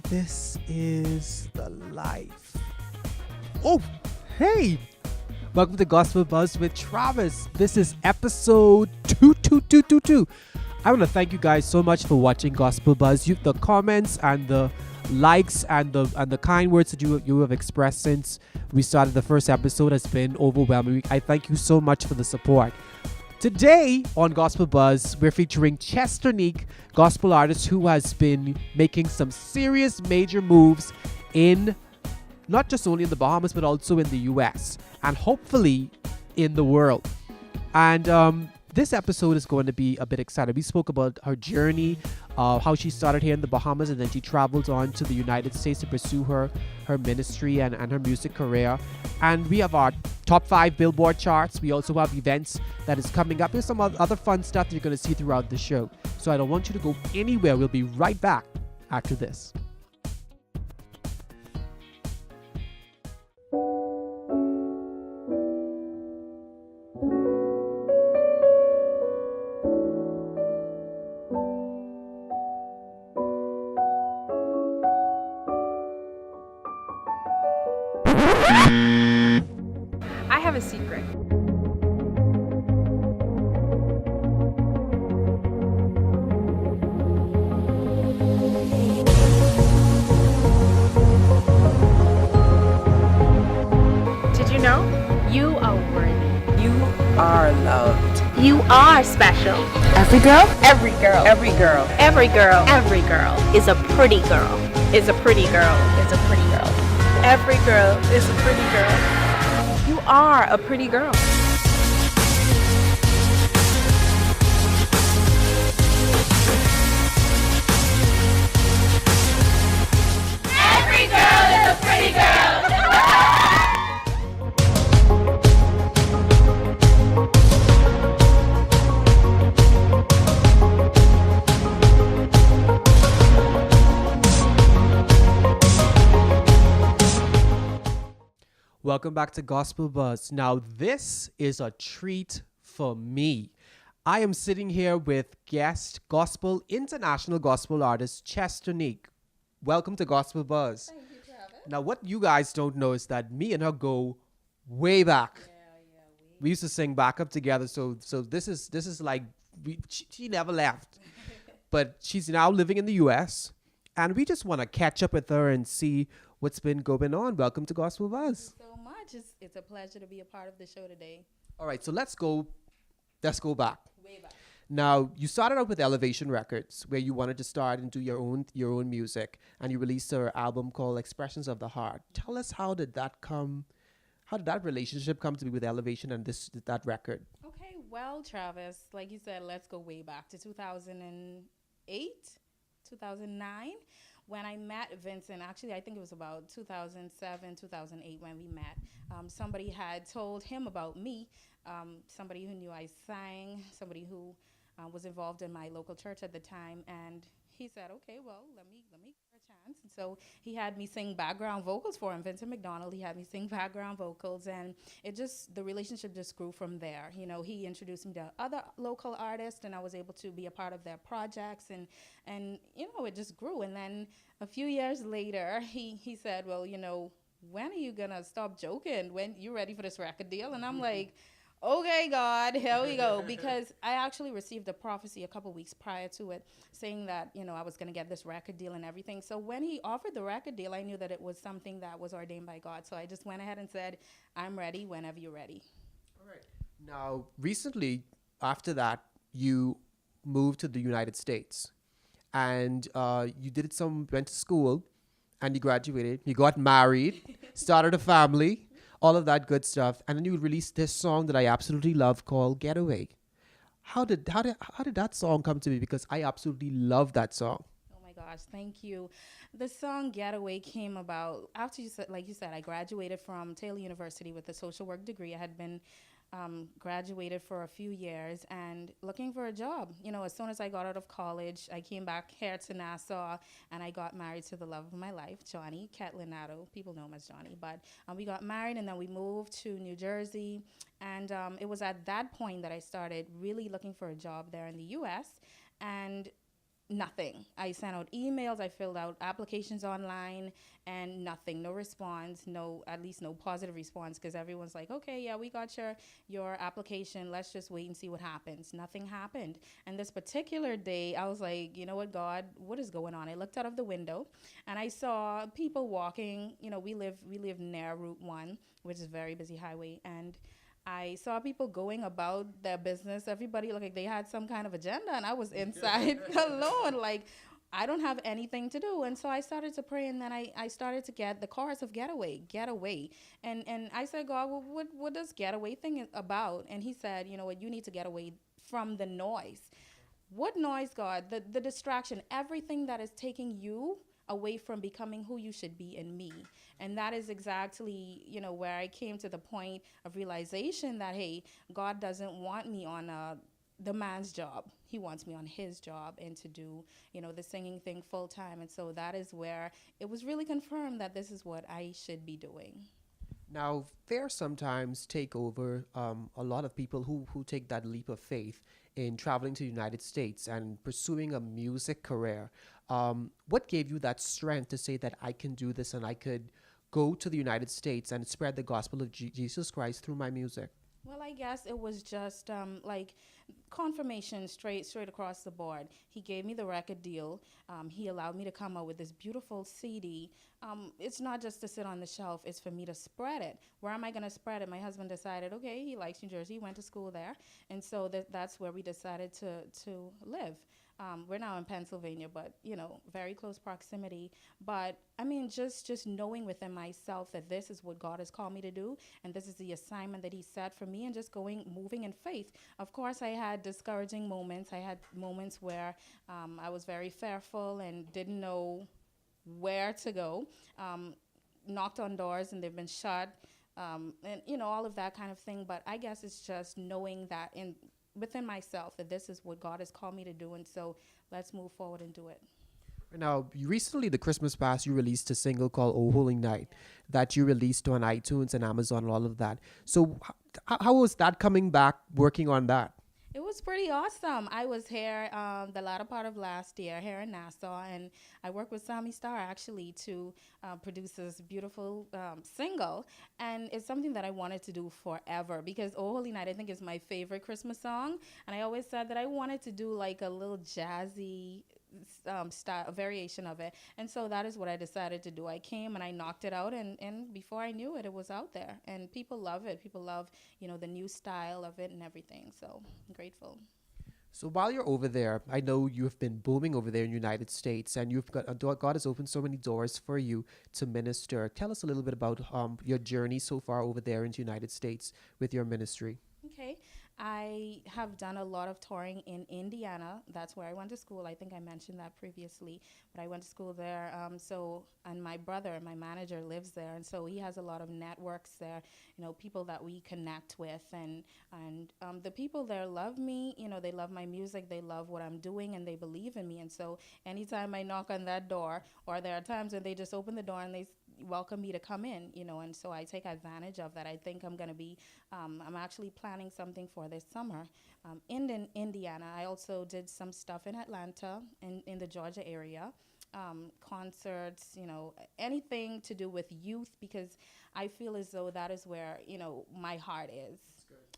This is the life. Oh, hey! Welcome to Gospel Buzz with Travis. This is episode 22222. I want to thank you guys so much for watching Gospel Buzz. The comments and the likes and the kind words that you have expressed since we started the first episode has been overwhelming. I thank you so much for the support. Today on Gospel Buzz, we're featuring Chester Neek, gospel artist who has been making some serious major moves in not just only in the Bahamas but also in the US and hopefully in the world. And this episode is going to be a bit exciting. We spoke about her journey, how she started here in the Bahamas and then she traveled on to the United States to pursue her ministry and her music career. And we have our top 5 Billboard charts. We also have events that is coming up. There's some other fun stuff that you're going to see throughout the show. So I don't want you to go anywhere. We'll be right back after this. I have a secret. Did you know? You are worthy. You are loved. You are special. Every girl? Every girl. Every girl. Every girl. Every girl is a pretty girl. Is a pretty girl. Is a pretty girl. Every girl is a pretty girl. You are a pretty girl. Every girl is a pretty girl. Welcome back to Gospel Buzz. Now, this is a treat for me. I am sitting here with international gospel artist Chester Neek. Welcome to Gospel Buzz. Thank you, Travis. Now, what you guys don't know is that me and her go way back. We used to sing backup together. So this is like she never left, but she's now living in the U.S. and we just want to catch up with her and see what's been going on. Welcome to Gospel Buzz. So much. It's a pleasure to be a part of the show today. All right, so let's go back. Way back. Now, you started out with Elevation Records, where you wanted to start and do your own music, and you released an album called Expressions of the Heart. Tell us how did that relationship come to be with Elevation and that record? Okay, well, Travis, like you said, let's go way back to 2008, 2009. When I met Vincent, actually, I think it was about 2007, 2008 when we met. Somebody had told him about me, somebody who knew I sang, somebody who was involved in my local church at the time, and he said, okay, well, let me give her a chance. And so he had me sing background vocals for him, Vincent McDonald. He had me sing background vocals, and the relationship just grew from there. You know, he introduced me to other local artists, and I was able to be a part of their projects, and you know, it just grew. And then a few years later, he said, well, you know, when are you gonna stop joking? When you ready for this record deal? And I'm like, okay, God, here we go. Because I actually received a prophecy a couple weeks prior to it saying that, you know, I was going to get this record deal and everything. So when he offered the record deal, I knew that it was something that was ordained by God. So I just went ahead and said, I'm ready whenever you're ready. All right. Now, recently, after that, you moved to the United States. And you went to school, and you graduated. You got married, started a family, all of that good stuff, and then you released this song that I absolutely love called "Getaway." How did that song come to be? Because I absolutely love that song. Oh my gosh, thank you. The song Getaway came about after like you said, I graduated from Taylor University with a social work degree. I had been graduated for a few years and looking for a job. You know, as soon as I got out of college, I came back here to Nassau and I got married to the love of my life, Johnny Ketlinato. People know him as Johnny, but we got married and then we moved to New Jersey. And it was at that point that I started really looking for a job there in the U.S. And nothing. I sent out emails, I filled out applications online, and nothing, no response, no, at least no positive response, because everyone's like, okay, yeah, we got your application. Let's just wait and see what happens. Nothing happened. And this particular day, I was like, you know what, God, what is going on? I looked out of the window and I saw people walking. You know, we live near Route 1, which is a very busy highway, and I saw people going about their business. Everybody looked like they had some kind of agenda, and I was inside alone, like I don't have anything to do. And so I started to pray, and then I started to get the chorus of Getaway. And I said, God, well, what does Getaway thing about? And he said, you know what, you need to get away from the noise. What noise, God? The distraction, everything that is taking you away from becoming who you should be in me. And that is exactly, you know, where I came to the point of realization that, hey, God doesn't want me on the man's job. He wants me on his job and to do, you know, the singing thing full time. And so that is where it was really confirmed that this is what I should be doing. Now, fear sometimes take over a lot of people who take that leap of faith in traveling to the United States and pursuing a music career. What gave you that strength to say that I can do this and I could go to the United States and spread the gospel of Jesus Christ through my music? Well, I guess it was just like confirmation straight across the board. He gave me the record deal. He allowed me to come out with this beautiful CD. It's not just to sit on the shelf, it's for me to spread it. Where am I going to spread it? My husband decided, okay, he likes New Jersey, he went to school there. And so that's where we decided to live. We're now in Pennsylvania, but, you know, very close proximity. But, I mean, just knowing within myself that this is what God has called me to do, and this is the assignment that he set for me, and just moving in faith. Of course, I had discouraging moments. I had moments where I was very fearful and didn't know where to go. Knocked on doors, and they've been shut. And, you know, all of that kind of thing. But I guess it's just knowing that within myself that this is what God has called me to do, and so let's move forward and do it. Now, recently, the Christmas past, you released a single called "Oh Holy Night" that you released on iTunes and Amazon and all of that. So, how was that coming back, working on that? It was pretty awesome. I was here the latter part of last year here in Nassau, and I worked with Sammy Starr actually to produce this beautiful single. And it's something that I wanted to do forever because "Oh Holy Night" I think is my favorite Christmas song. And I always said that I wanted to do like a little jazzy style, a variation of it. And so that is what I decided to do. I came and I knocked it out, and before I knew it, it was out there. And people love it. People love, you know, the new style of it and everything. So I'm grateful. So while you're over there, I know you've been booming over there in the United States, and you've got God has opened so many doors for you to minister. Tell us a little bit about your journey so far over there in the United States with your ministry. Okay. I have done a lot of touring in Indiana. That's where I went to school. I think I mentioned that previously, but I went to school there. And my brother, my manager, lives there, and so he has a lot of networks there. You know, people that we connect with, and the people there love me. You know, they love my music, they love what I'm doing, and they believe in me. And so, anytime I knock on that door, or there are times when they just open the door and they welcome me to come in, you know, and so I take advantage of that. I think I'm going to be, I'm actually planning something for this summer in Indiana. I also did some stuff in Atlanta, in the Georgia area, concerts, you know, anything to do with youth, because I feel as though that is where, you know, my heart is.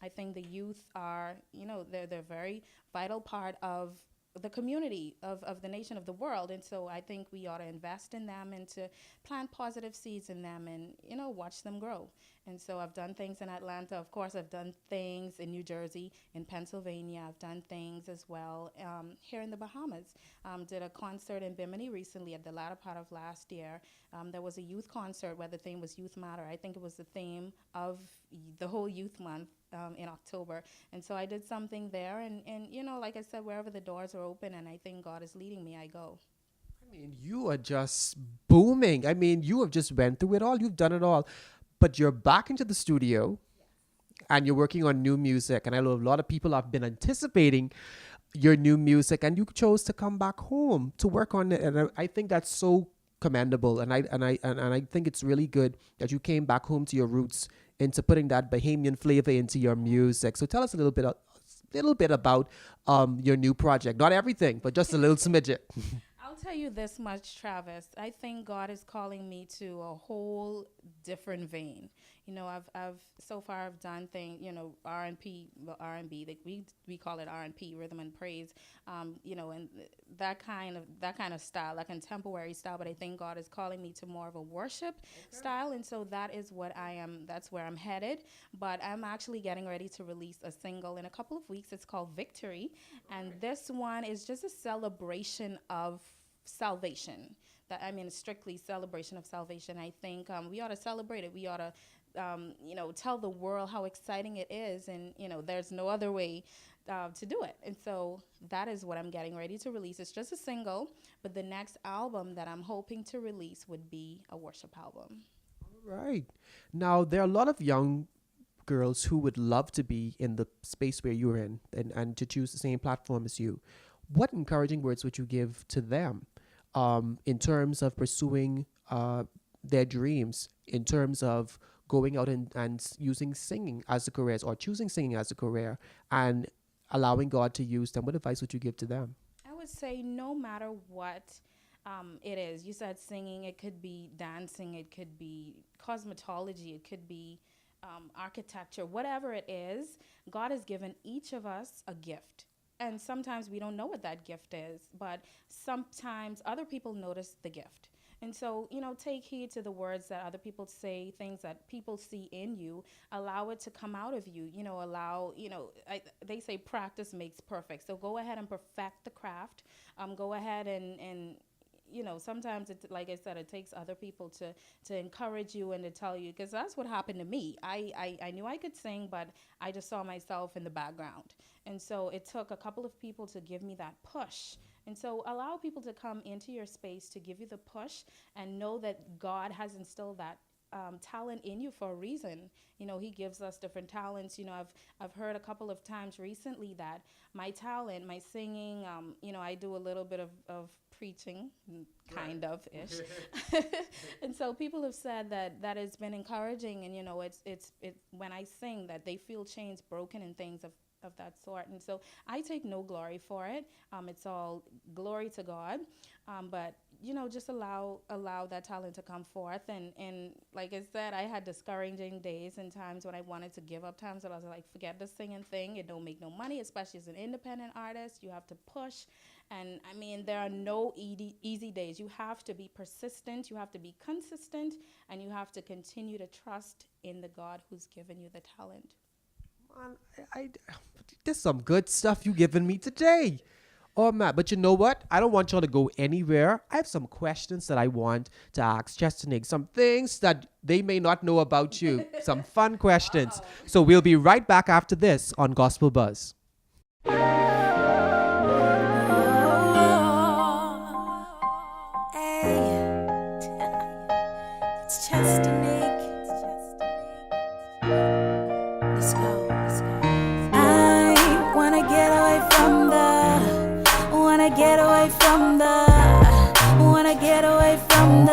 I think the youth are, you know, they're a very vital part of the community of the nation, of the world. And so I think we ought to invest in them and to plant positive seeds in them and, you know, watch them grow. And so I've done things in Atlanta. Of course, I've done things in New Jersey, in Pennsylvania. I've done things as well here in the Bahamas. Did a concert in Bimini recently at the latter part of last year. There was a youth concert where the theme was Youth Matter. I think it was the theme of the whole youth month in October. And so I did something there. And, you know, like I said, wherever the doors are open and I think God is leading me, I go. I mean, you are just booming. I mean, you have just went through it all. You've done it all. But you're back into the studio and you're working on new music. And I know a lot of people have been anticipating your new music, and you chose to come back home to work on it. And I think that's so commendable. And I think it's really good that you came back home to your roots into putting that Bahamian flavor into your music. So tell us a little bit little bit about your new project. Not everything, but just a little smidget. I'll tell you this much, Travis. I think God is calling me to a whole different vein. You know, I've so far I've done things, you know, R&B, like we call it R&P, rhythm and praise, you know, and that kind of style, like contemporary style. But I think God is calling me to more of a worship style, and so that is what I am. That's where I'm headed. But I'm actually getting ready to release a single in a couple of weeks. It's called Victory, and this one is just a celebration of salvation. That, I mean, strictly celebration of salvation. I think we ought to celebrate it. We ought to, you know, tell the world how exciting it is, and you know, there's no other way to do it. And so that is what I'm getting ready to release. It's just a single, but the next album that I'm hoping to release would be a worship album. Right. Now, there are a lot of young girls who would love to be in the space where you're in, and to choose the same platform as you. What encouraging words would you give to them in terms of pursuing their dreams, in terms of going out and using singing as a career, or choosing singing as a career, and allowing God to use them? What advice would you give to them? I would say no matter what it is. You said singing, it could be dancing, it could be cosmetology, it could be architecture, whatever it is, God has given each of us a gift. And sometimes we don't know what that gift is, but sometimes other people notice the gift. And so, you know, take heed to the words that other people say, things that people see in you, allow it to come out of you, you know, they say practice makes perfect. So go ahead and perfect the craft. Go ahead and you know, sometimes it, like I said, it takes other people to encourage you and to tell you, because that's what happened to me. I knew I could sing, but I just saw myself in the background. And so it took a couple of people to give me that push. And so allow people to come into your space to give you the push, and know that God has instilled that talent in you for a reason. You know, he gives us different talents. You know, I've heard a couple of times recently that my talent, my singing, you know, I do a little bit of preaching, kind of ish. And so people have said that it's been encouraging, and you know, it's when I sing that they feel chains broken and things of that sort. And so I take no glory for it. It's all glory to God. But you know, just allow that talent to come forth. And like I said, I had discouraging days and times when I wanted to give up, times that I was like, forget this singing thing. It don't make no money, especially as an independent artist. You have to push. And I mean, there are no easy days. You have to be persistent. You have to be consistent. And you have to continue to trust in the God who's given you the talent. There's some good stuff you given me today. Oh, Matt, but you know what? I don't want y'all to go anywhere. I have some questions that I want to ask Chestanig, some things that they may not know about you, some fun questions. So we'll be right back after this on Gospel Buzz. It's Chestanig. Let's go. I wanna get away from wanna get away from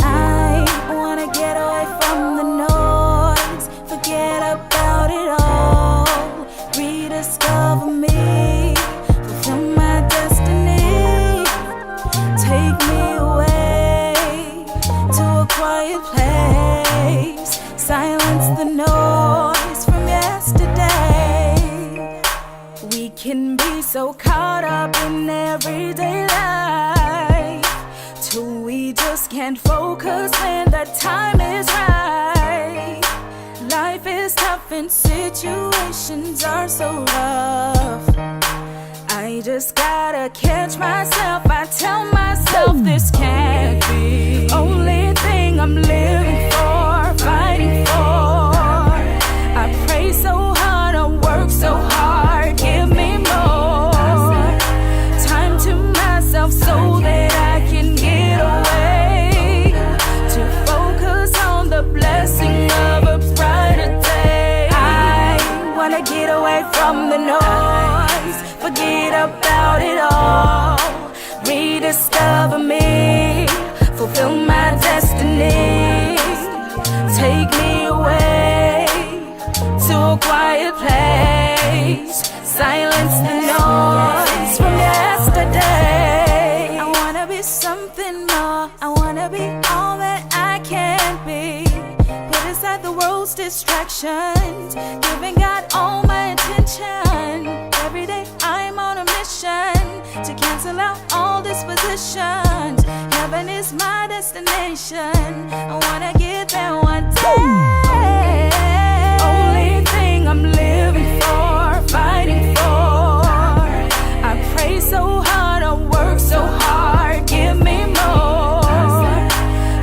I wanna get away from the noise, forget about it all, rediscover me, fulfill my destiny, take me away to a quiet place, silence the noise from yesterday. We can be so caught up in everyday life till we just can't focus when the time is right. Life is tough and situations are so rough. I just gotta catch myself. I tell myself this can't be the only thing I'm living for, fighting for. I pray so hard, I work so hard, give me more time to myself so that I can get away, to focus on the blessing of a brighter day. I wanna get away from the noise, forget about it all, rediscover me, fulfill my destiny, take me away to a quiet distractions, giving God all my attention. Every day I'm on a mission to cancel out all dispositions. Heaven is my destination. I wanna get there one day. Only thing I'm living for, fighting for. I pray so hard, I work so hard. Give me more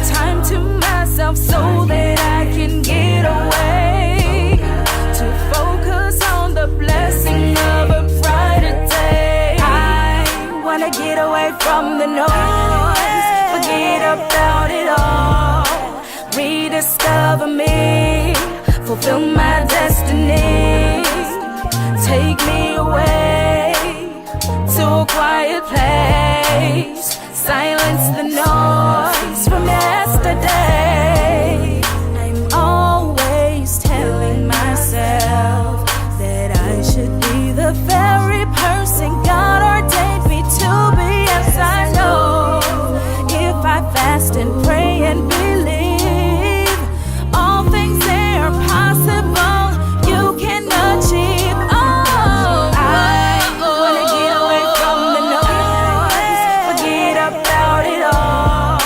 time to myself so that I can get away, to focus on the blessing of a brighter day. I wanna get away from the noise, forget about it all, rediscover me, fulfill my destiny. Take me away to a quiet place, silence the noise from yesterday. I'm always telling myself that I should be the very person God ordained me to be. Yes, I know if I fast and pray and believe, all things are possible. You can achieve. Oh, I wanna get away from the noise, forget about it all,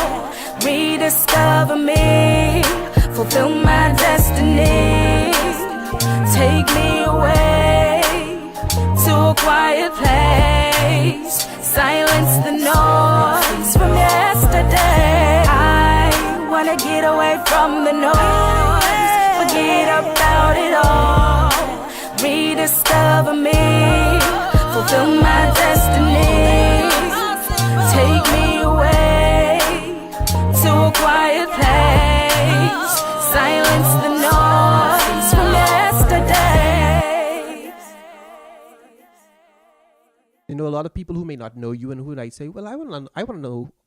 rediscover me, fulfill my destiny. Take me away to a quiet place, silence the noise from yesterday. I wanna get away from the noise, forget about it all, rediscover me, fulfill my destiny. Take me away to a quiet place, silence the noise from yesterday. You know, a lot of people who may not know you and who might say, well, I want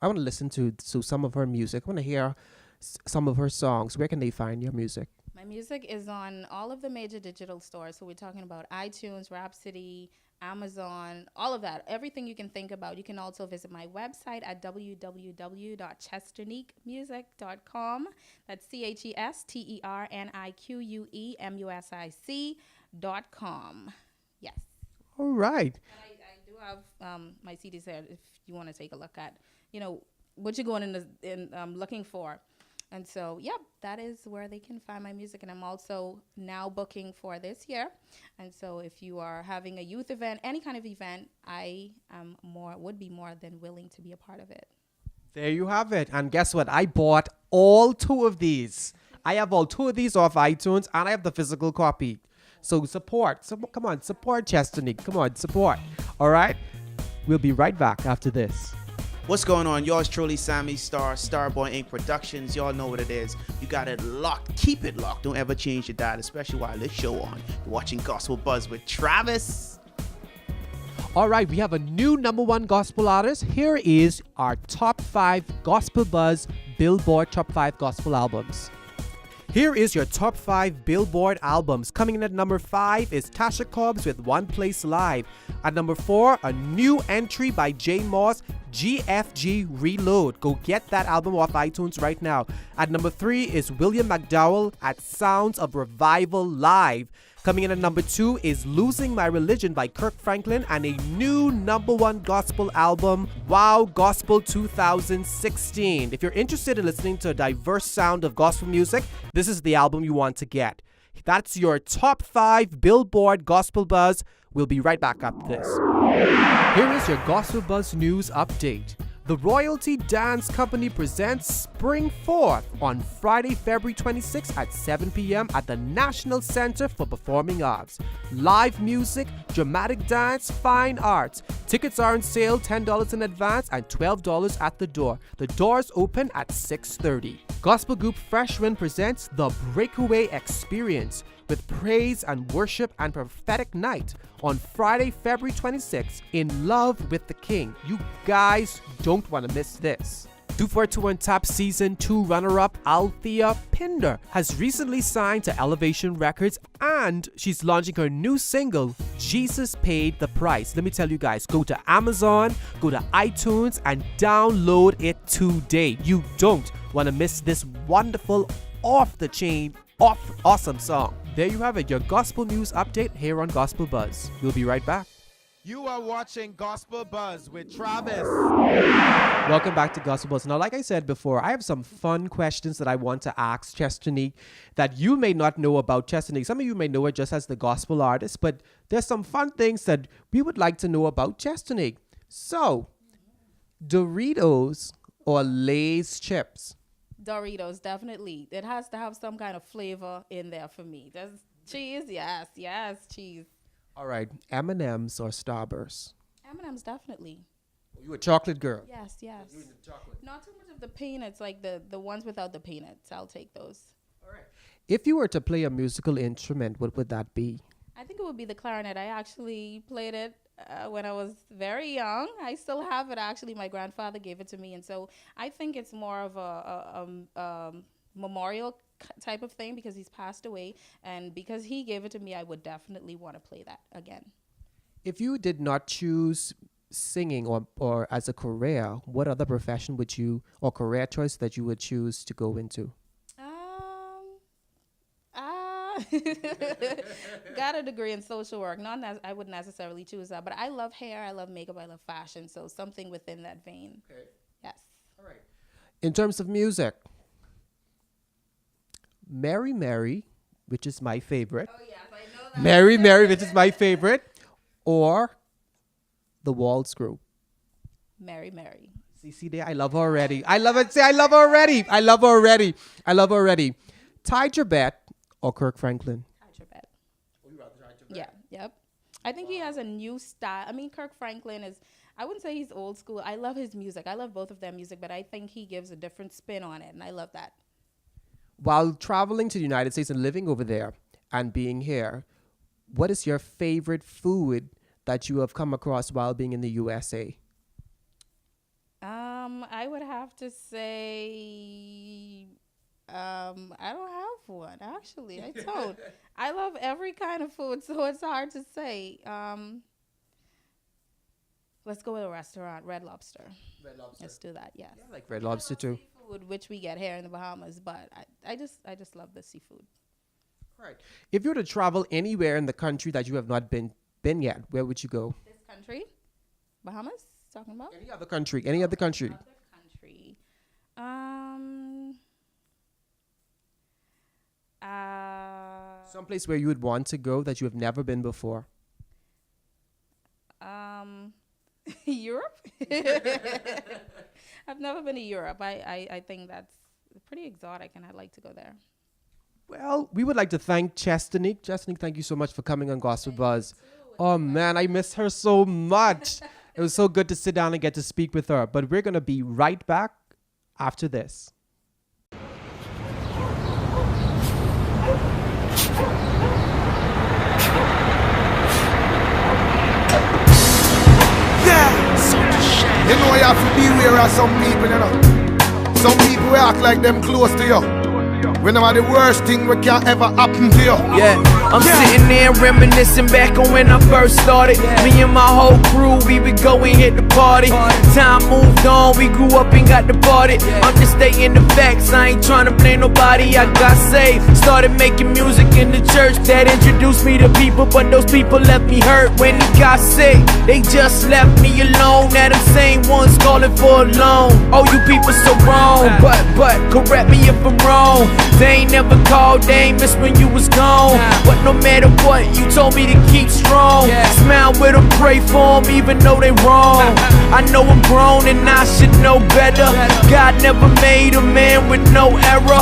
to listen to some of her music. I want to hear some of her songs. Where can they find your music? My music is on all of the major digital stores. So we're talking about iTunes, Rhapsody, Amazon, all of that. Everything you can think about. You can also visit my website at www.chesterniquemusic.com. That's CHESTERNIQUEMUSIC.com. Yes. All right. And I do have my CDs there if you want to take a look at, what you're going in looking for. And so, that is where they can find my music. And I'm also now booking for this year. And so if you are having a youth event, any kind of event, I would be more than willing to be a part of it. There you have it. And guess what? I bought all two of these. I have all two of these off iTunes, and I have the physical copy. So support. So come on, support Chesternique. Come on, support. All right? We'll be right back after this. What's going on? Yours truly, Sammy Star, Starboy Inc. Productions. Y'all know what it is. You got it locked. Keep it locked. Don't ever change your dial, especially while this show on. You're watching Gospel Buzz with Travis. All right, we have a new #1 gospel artist. Here is our top 5 Gospel Buzz Billboard Top 5 Gospel Albums. Here is your top 5 Billboard albums. Coming in at number 5 is Tasha Cobbs with One Place Live. At number 4, a new entry by J Moss, GFG Reload. Go get that album off iTunes right now. At number 3 is William McDowell at Sounds of Revival Live. Coming in at number 2 is Losing My Religion by Kirk Franklin and a new #1 gospel album, Wow Gospel 2016. If you're interested in listening to a diverse sound of gospel music, this is the album you want to get. That's your top 5 Billboard Gospel Buzz. We'll be right back after this. Here is your Gospel Buzz News update. The Royalty Dance Company presents Spring 4th on Friday, February 26th at 7 p.m. at the National Center for Performing Arts. Live music, dramatic dance, fine arts. Tickets are on sale $10 in advance and $12 at the door. The doors open at 6:30. Gospel group Fresh Wind presents The Breakaway Experience with praise and worship and prophetic night on Friday, February 26th in Love with the King. You guys don't want to miss this. 242 Top Season 2 runner-up Althea Pinder has recently signed to Elevation Records, and she's launching her new single, Jesus Paid the Price. Let me tell you guys, go to Amazon, go to iTunes, and download it today. You don't want to miss this wonderful, off-the-chain, awesome song. There you have it, your gospel news update here on Gospel Buzz. We'll be right back. You are watching Gospel Buzz with Travis. Welcome back to Gospel Buzz. Now, like I said before, I have some fun questions that I want to ask Chestonique that you may not know about Chestonique. Some of you may know her just as the gospel artist, but there's some fun things that we would like to know about Chestonique. So, Doritos or Lay's chips? Doritos, definitely. It has to have some kind of flavor in there for me. There's cheese, yes, cheese. All right, M&M's or Starburst? M&M's, definitely. You a chocolate girl? Yes. Not too much of the peanuts, like the ones without the peanuts. I'll take those. All right. If you were to play a musical instrument, what would that be? I think it would be the clarinet. I actually played it when I was very young. I still have it, actually. My grandfather gave it to me. And so I think it's more of a memorial type of thing because he's passed away. And because he gave it to me, I would definitely want to play that again. If you did not choose singing or as a career, what other profession would you, or career choice that you would choose to go into? Got a degree in social work. I wouldn't necessarily choose that, but I love hair, I love makeup, I love fashion, so something within that vein. Okay. Yes. All right. In terms of music, Mary Mary, which is my favorite. Oh yes, I know that. Mary Mary, which is my favorite, or the Waltz Group. Mary Mary. See there, I love her already. I love it. Say, I love her already. I love her already. I love her already. Ty Tribbett or Kirk Franklin? Ty Tribbett. Yeah, yep. I think he has a new style. I mean, Kirk Franklin is, I wouldn't say he's old school. I love his music. I love both of their music, but I think he gives a different spin on it, and I love that. While traveling to the United States and living over there and being here, what is your favorite food that you have come across while being in the USA? I would have to say, I don't have one, actually. I don't. I love every kind of food, so it's hard to say. Let's go with a restaurant, Red Lobster. Red Lobster. Let's do that, yes. Yeah, I like Red Lobster too. Seafood, which we get here in the Bahamas, but I just love the seafood. All right. If you were to travel anywhere in the country that you have not been yet, where would you go? This country? Bahamas? Talking about? Any other country. Any other country. Someplace where you would want to go that you have never been before. Europe? I've never been to Europe. I think that's pretty exotic, and I'd like to go there. Well, we would like to thank Chestonique. Chestonique, thank you so much for coming on Gospel Buzz. Oh, man, I miss her so much. It was so good to sit down and get to speak with her. But we're going to be right back after this. You know you have to beware of some people, you know. Some people will act like them close to you. When I'm the worst thing that can ever happen to you. Yeah, I'm sitting there reminiscing back on when I first started. Me and my whole crew, we would go and hit the party. Time moved on, we grew up and got departed. I'm just stating the facts, I ain't trying to blame nobody. I got saved, started making music in the church. That introduced me to people, but those people left me hurt. When he got sick, they just left me alone. Now them same ones calling for a loan. Oh, you people so wrong, but correct me if I'm wrong. They ain't never called, they ain't missed when you was gone. But no matter what, you told me to keep strong. Smile with them, pray for them, even though they wrong. I know I'm grown and I should know better. God never made a man with no error.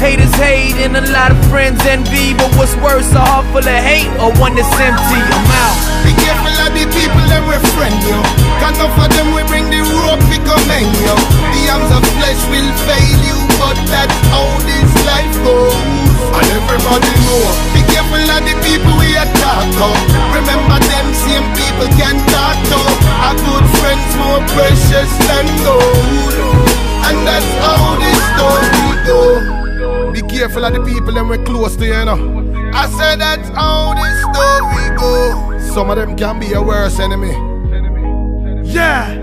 Haters hate and a lot of friends envy. But what's worse, a heart full of hate or one that's empty? I'm out. Be careful of the people that we friend you. Cause enough of them we bring the rope we commend you. The arms of flesh will fail you, but that's how this life goes. And everybody know. Be careful of the people we attack up. Remember them same people can talk to. A good friend's more precious than gold. And that's how this story go. Be careful of the people that we're close to, you know. I said that's how this story go. Some of them can be a worse enemy. Yeah,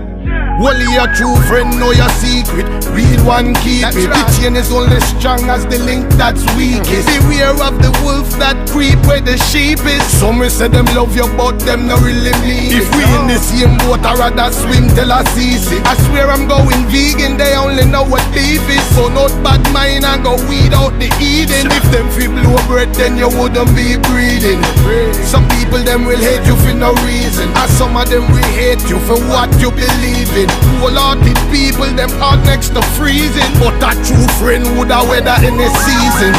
Only a true friend know your secret. Real one keep it. The chain is only strong as the link that's weakest. Beware of the wolf that creep where the sheep is. Some will say them love you but them not really mean it. If we in the same boat I rather swim till I cease it. I swear I'm going vegan, they only know what beef is. So not bad mind and go weed out the eating. If them feel blow breath then you wouldn't be breathing. Some people them will hate you for no reason, and some of them will hate you for what you believe in. Whole-hearted people, them hard next to freezing, but a true friend would have weather any season.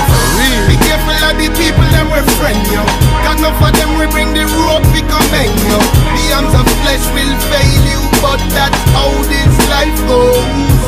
Be careful of the people, them we friend you. Cause enough of them we bring the rope, we come hang you. The arms of flesh will fail you, but that's how this life goes.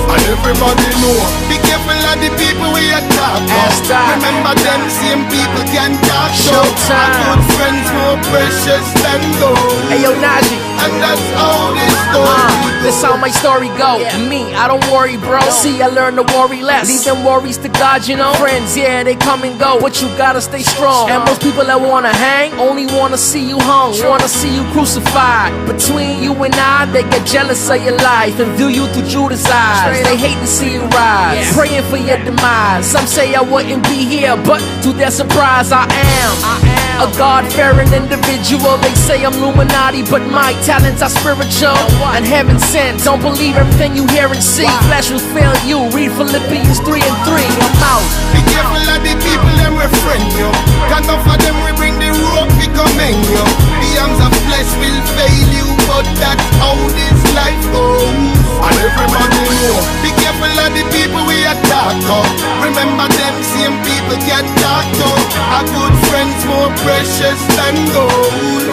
And everybody know. Be careful of the people we attack. Remember them same people can talk. Showtime. Good friends more precious than gold. Hey yo, Najee. And that's how this story That's how my story go. Me, I don't worry, bro. See, I learned to worry less. Leave them worries to God, you know. Friends, yeah, they come and go, but you gotta stay strong. And most people that wanna hang only wanna see you hung, wanna see you crucified. Between you and I, they get jealous of your life and view you through Judas' eyes. They hate to see you rise, praying for your demise. Some say I wouldn't be here, but to their surprise, I am a God-fearing individual. They say I'm Illuminati, but my talents are spiritual and heaven sent. Don't believe everything you hear and see. Flesh will fail you. Read Philippians 3:3. I'm out. Be careful of the people them we friend you. Cause enough of them we bring the rope, we come hang you. The arms of flesh will fail you, but that's how this life goes. And everybody know. Be careful of the people we attack up. Remember them same people get talked up. A good friend's more precious than gold.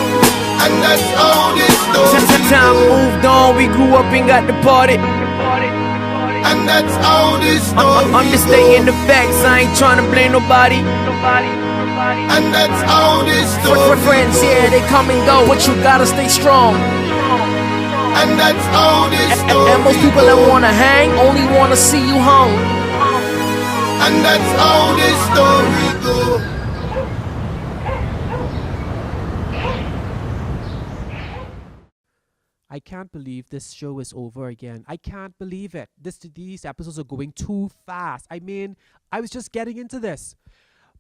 And that's how this story Time moved on, we grew up and got departed. And that's how this story I'm just stating the facts, I ain't trying to blame nobody. And that's how this story Friends, yeah, they come and go, but you gotta stay strong. And that's how this story And most people that wanna hang only wanna see you hung. And that's how this story goes. I can't believe this show is over again. I can't believe it. These episodes are going too fast. I mean, I was just getting into this.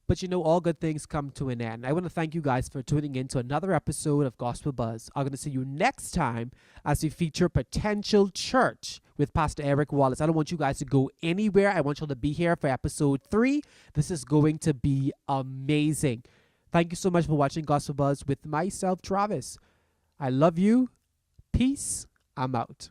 But you know, all good things come to an end. I want to thank you guys for tuning in to another episode of Gospel Buzz. I'm going to see you next time as we feature Potential Church with Pastor Eric Wallace. I don't want you guys to go anywhere. I want you to be here for episode 3. This is going to be amazing. Thank you so much for watching Gospel Buzz with myself, Travis. I love you. Peace. I'm out.